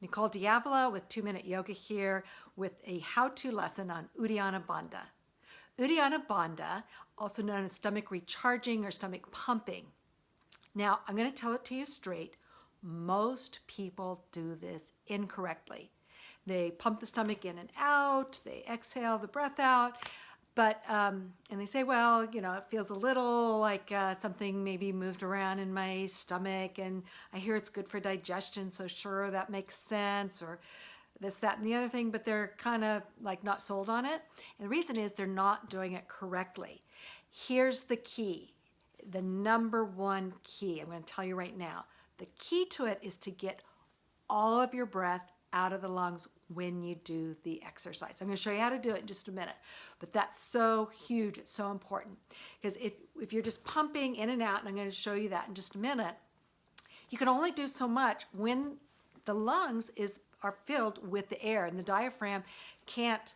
Nicole DeAvilla with 2-Minute Yoga here with a how-to lesson on Uddiyana Bhanda. Uddiyana Bhanda, also known as stomach recharging or stomach pumping. Now, I'm going to tell it to you straight. Most people do this incorrectly. They pump the stomach in and out, they exhale the breath out, but, and they say, well, you know, it feels a little like something maybe moved around in my stomach, and I hear it's good for digestion, so sure, that makes sense, or this, that, and the other thing, but they're kind of like not sold on it. And the reason is they're not doing it correctly. Here's the key, the number one key, I'm going to tell you right now. The key to it is to get all of your breath out of the lungs when you do the exercise. I'm going to show you how to do it in just a minute, but that's so huge. It's so important because if you're just pumping in and out, and I'm going to show you that in just a minute, you can only do so much when the lungs are filled with the air, and the diaphragm can't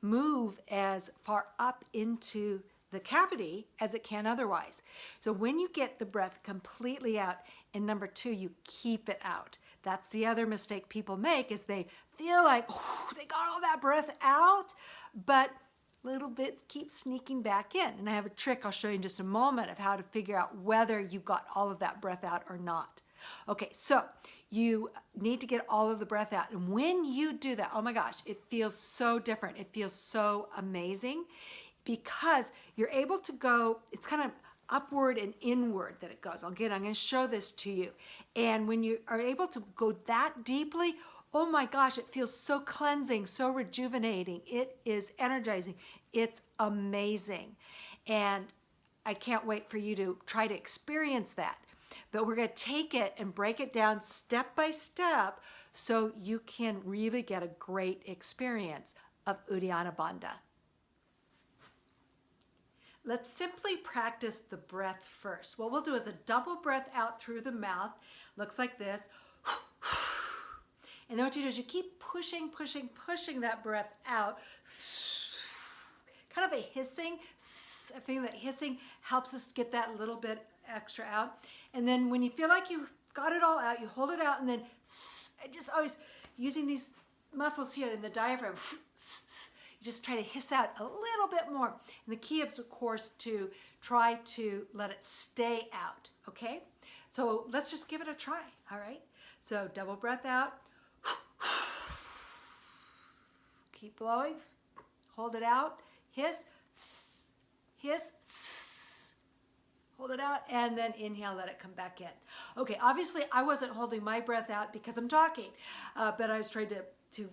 move as far up into the cavity as it can otherwise. So when you get the breath completely out, and number two, you keep it out. That's the other mistake people make, is they feel like, oh, they got all that breath out, but a little bit keeps sneaking back in. And I have a trick I'll show you in just a moment of how to figure out whether you got all of that breath out or not. Okay, so you need to get all of the breath out. And when you do that, oh my gosh, it feels so different. It feels so amazing because you're able to go, it's kind of upward and inward that it goes. Again, I'm going to show this to you. And when you are able to go that deeply, oh my gosh, it feels so cleansing, so rejuvenating. It is energizing. It's amazing. And I can't wait for you to try to experience that. But we're going to take it and break it down step by step so you can really get a great experience of Uddiyana Bhanda. Let's simply practice the breath first. What we'll do is a double breath out through the mouth. Looks like this. And then what you do is you keep pushing, pushing, pushing that breath out. Kind of a hissing. I think that hissing helps us get that little bit extra out. And then when you feel like you've got it all out, you hold it out, and then just always using these muscles here in the diaphragm. You just try to hiss out a little bit more. And the key is, of course, to try to let it stay out, okay? So let's just give it a try, all right? So double breath out. Keep blowing. Hold it out. Hiss, hiss, hold it out, and then inhale, let it come back in. Okay, obviously I wasn't holding my breath out because I'm talking, but I was trying to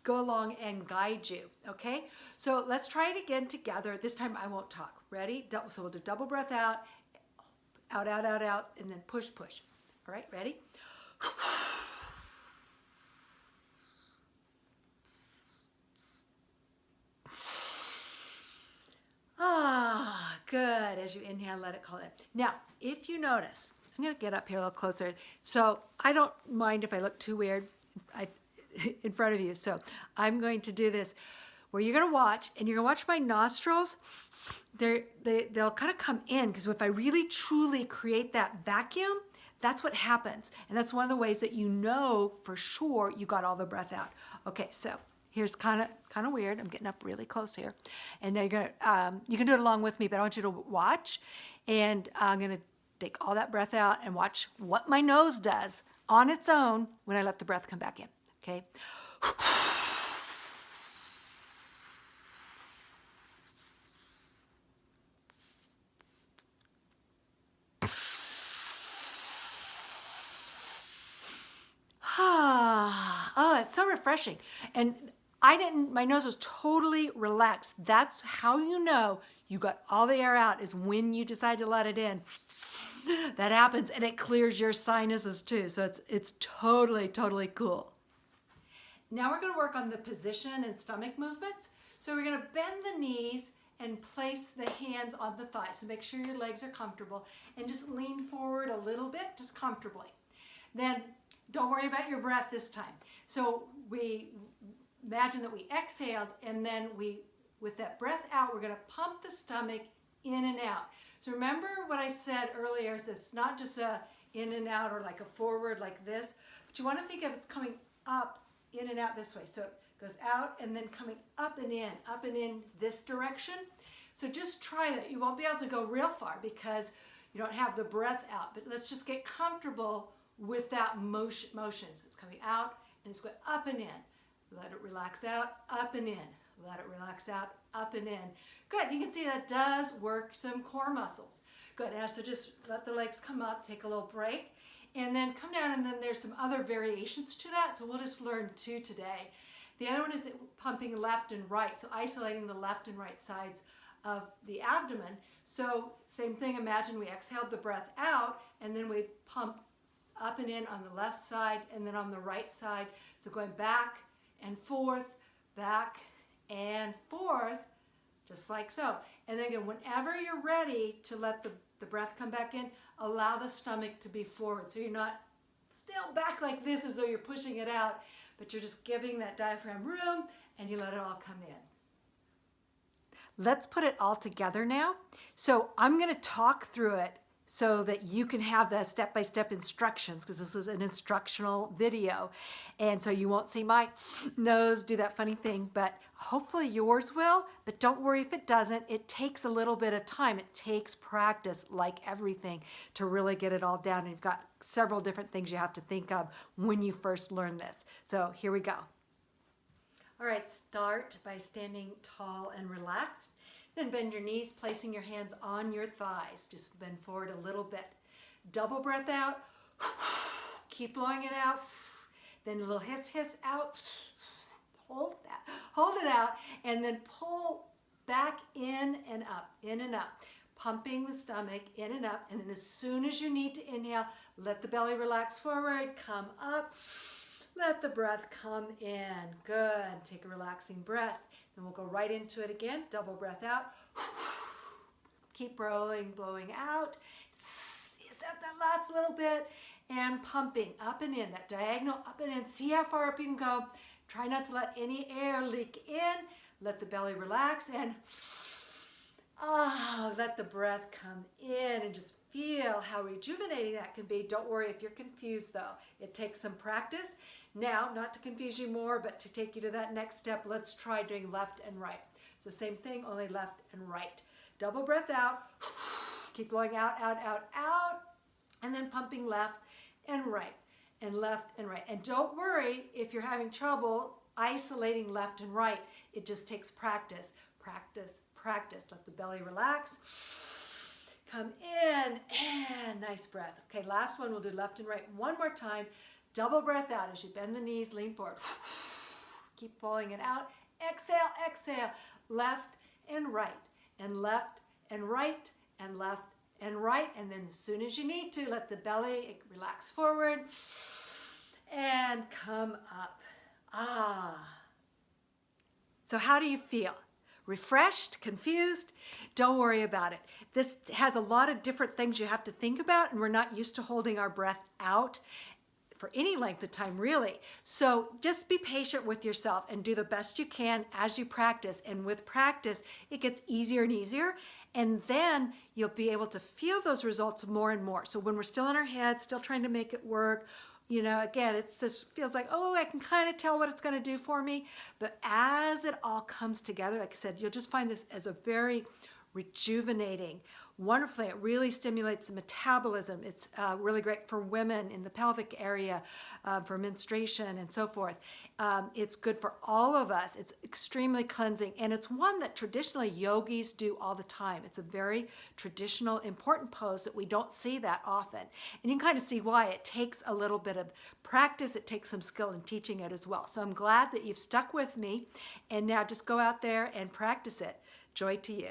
go along and guide you, okay? So let's try it again together. This time I won't talk. Ready? So we'll do double breath out, out, out, out, out, and then push, push. All right, ready? Ah, good. As you inhale, let it call in. Now, if you notice, I'm going to get up here a little closer. So I don't mind if I look too weird in front of you. So I'm going to do this where you're going to watch, and you're going to watch my nostrils. They'll kind of come in, because if I really truly create that vacuum, that's what happens. And that's one of the ways that you know for sure you got all the breath out. Okay, so here's kind of weird. I'm getting up really close here. And now you're gonna, you can do it along with me, but I want you to watch. And I'm gonna take all that breath out and watch what my nose does on its own when I let the breath come back in, okay? Oh, it's so refreshing. And my nose was totally relaxed. That's how you know you got all the air out, is when you decide to let it in. That happens, and it clears your sinuses too. So it's totally, totally cool. Now we're gonna work on the position and stomach movements. So we're gonna bend the knees and place the hands on the thighs. So make sure your legs are comfortable, and just lean forward a little bit, just comfortably. Then don't worry about your breath this time. So we imagine that we exhaled, and then with that breath out, we're gonna pump the stomach in and out. So remember what I said earlier, is it's not just a in and out or like a forward like this, but you wanna think of it's coming up, in and out this way. So it goes out and then coming up and in this direction. So just try that. You won't be able to go real far because you don't have the breath out, but let's just get comfortable with that motion. So it's coming out and it's going up and in. Let it relax out, up and in. Let it relax out, up and in. Good, you can see that does work some core muscles. Good, now so just let the legs come up, take a little break, and then come down, and then there's some other variations to that, so we'll just learn 2 today. The other one is pumping left and right, so isolating the left and right sides of the abdomen. So same thing, imagine we exhaled the breath out, and then we pump up and in on the left side, and then on the right side. So going back and forth, back and forth, just like so. And then again, whenever you're ready to let the breath come back in, allow the stomach to be forward. So you're not still back like this as though you're pushing it out, but you're just giving that diaphragm room and you let it all come in. Let's put it all together now. So I'm going to talk through it so that you can have the step-by-step instructions, because this is an instructional video. And so you won't see my nose do that funny thing, but hopefully yours will. But don't worry if it doesn't. It takes a little bit of time. It takes practice, like everything, to really get it all down. And you've got several different things you have to think of when you first learn this. So here we go. All right, start by standing tall and relaxed. Then bend your knees, placing your hands on your thighs. Just bend forward a little bit. Double breath out. Keep blowing it out. Then a little hiss, hiss out. Hold that. Hold it out. And then pull back in and up, in and up. Pumping the stomach in and up. And then as soon as you need to inhale, let the belly relax forward. Come up. Let the breath come in. Good. Take a relaxing breath. Then we'll go right into it again. Double breath out. Keep rolling, blowing out. Set that last little bit. And pumping up and in. That diagonal up and in. See how far up you can go. Try not to let any air leak in. Let the belly relax. And let the breath come in. And just feel how rejuvenating that can be. Don't worry if you're confused though. It takes some practice. Now, not to confuse you more, but to take you to that next step, let's try doing left and right. So same thing, only left and right. Double breath out. Keep blowing out, out, out, out. And then pumping left and right, and left and right. And don't worry if you're having trouble isolating left and right. It just takes practice. Practice, practice. Let the belly relax. Come in, and nice breath. Okay, last one, we'll do left and right one more time. Double breath out as you bend the knees, lean forward. Keep pulling it out. Exhale, exhale. Left and right, and left and right, and left and right. And then as soon as you need to, let the belly relax forward and come up. So how do you feel? Refreshed? Confused? Don't worry about it. This has a lot of different things you have to think about, and we're not used to holding our breath out for any length of time, really. So just be patient with yourself and do the best you can as you practice. And with practice, it gets easier and easier. And then you'll be able to feel those results more and more. So when we're still in our head, still trying to make it work, you know, again, it just feels like, oh, I can kind of tell what it's going to do for me. But as it all comes together, like I said, you'll just find this as a very rejuvenating, wonderfully. It really stimulates the metabolism. It's really great for women in the pelvic area, for menstruation and so forth. It's good for all of us. It's extremely cleansing, and it's one that traditionally yogis do all the time. It's a very traditional, important pose that we don't see that often. And you can kind of see why. It takes a little bit of practice. It takes some skill in teaching it as well. So I'm glad that you've stuck with me, and now just go out there and practice it. Joy to you.